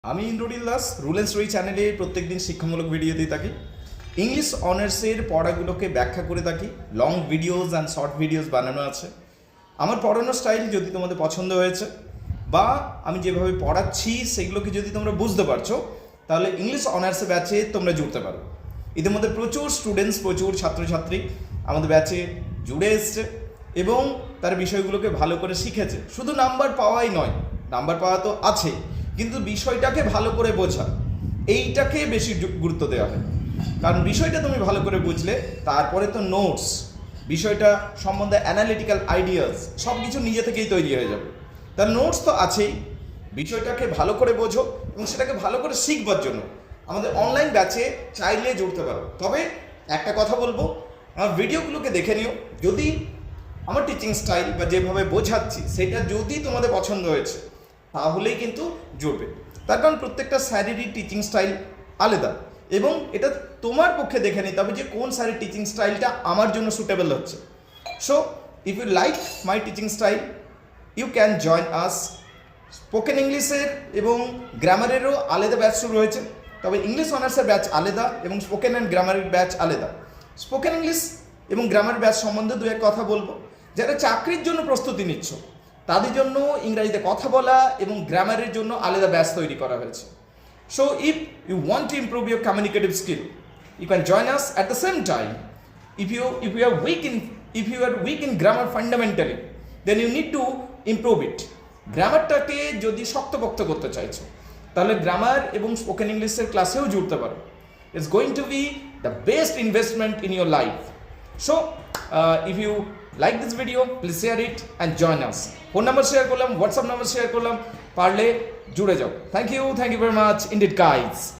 আমি Indranil Das rule and story চ্যানেলে প্রত্যেকদিন শিক্ষামূলক ভিডিও দিয়ে থাকি। ইংলিশ অনার্সের পড়াগুলোকে ব্যাখ্যা করে থাকি। Long videos and short videos বানানো আছে। আমার পড়ানোর স্টাইল যদি তোমাদের পছন্দ হয়েছে বা আমি যেভাবে পড়াচ্ছি সেগুলোকে যদি তোমরা বুঝতে পারছো, তাহলে ইংলিশ অনার্সের ব্যাচে তোমরা জুড়তে পারো। ইতিমধ্যে প্রচুর স্টুডেন্টস, প্রচুর ছাত্রছাত্রী আমাদের ব্যাচে জুড়ে এসছে এবং তার বিষয়গুলোকে ভালো করে শিখেছে। শুধু নাম্বার পাওয়াই নয়, নাম্বার পাওয়া তো আছে, কিন্তু বিষয়টাকে ভালো করে বোঝা, এইটাকে বেশি গুরুত্ব দেওয়া হয়। কারণ বিষয়টা তুমি ভালো করে বুঝলে তারপরে তো নোটস, বিষয়টা সম্বন্ধে অ্যানালিটিক্যাল আইডিয়াস সব কিছু নিজে থেকেই তৈরি হয়ে যাবে। তার নোটস তো আছেই, বিষয়টাকে ভালো করে বোঝো এবং সেটাকে ভালো করে শিখবার জন্য আমাদের অনলাইন ব্যাচে চাইলে জুড়তে পারো। তবে একটা কথা বলবো, আমার ভিডিওগুলোকে দেখে নিও। যদি আমার টিচিং স্টাইল বা যেভাবে বোঝাচ্ছি সেটা যদি তোমাদের পছন্দ হয়েছে তাহলেই কিন্তু জুড়বে। তার কারণ প্রত্যেকটা স্যারেরই টিচিং স্টাইল আলাদা এবং এটা তোমার পক্ষে দেখে নিতে হবে যে কোন স্যারের টিচিং স্টাইলটা আমার জন্য সুটেবল হচ্ছে। So if you like my teaching style you can join us. Spoken ইংলিশের এবং গ্রামারেরও আলাদা ব্যাচ শুরু হয়েছে, তবে ইংলিশ অনার্সের ব্যাচ আলাদা এবং স্পোকেন অ্যান্ড গ্রামারের ব্যাচ আলাদা। স্পোকেন ইংলিশ এবং গ্রামার ব্যাচ সম্বন্ধে দু এক কথা বলবো। যারা চাকরির জন্য প্রস্তুতি নিচ্ছ তাদের জন্য ইংরাজিতে কথা বলা এবং গ্রামারের জন্য আলাদা ব্যাচ তৈরি করা হয়েছে। So if you want to improve your communicative skill you can join us. At the same time, if you are weak in grammar fundamentally, then you need to improve it. গ্রামারটাকে যদি শক্তপোক্ত করতে চাইছো তাহলে grammar এবং spoken ইংলিশের ক্লাসেও জুড়তে পারো। It's going to be the best investment in your life. So if you like this video please share it and join us. Phone number share করলাম, হোয়াটসঅ্যাপ নাম্বার শেয়ার করলাম, পারলে জুড়ে যাও। Thank you very much indeed guys.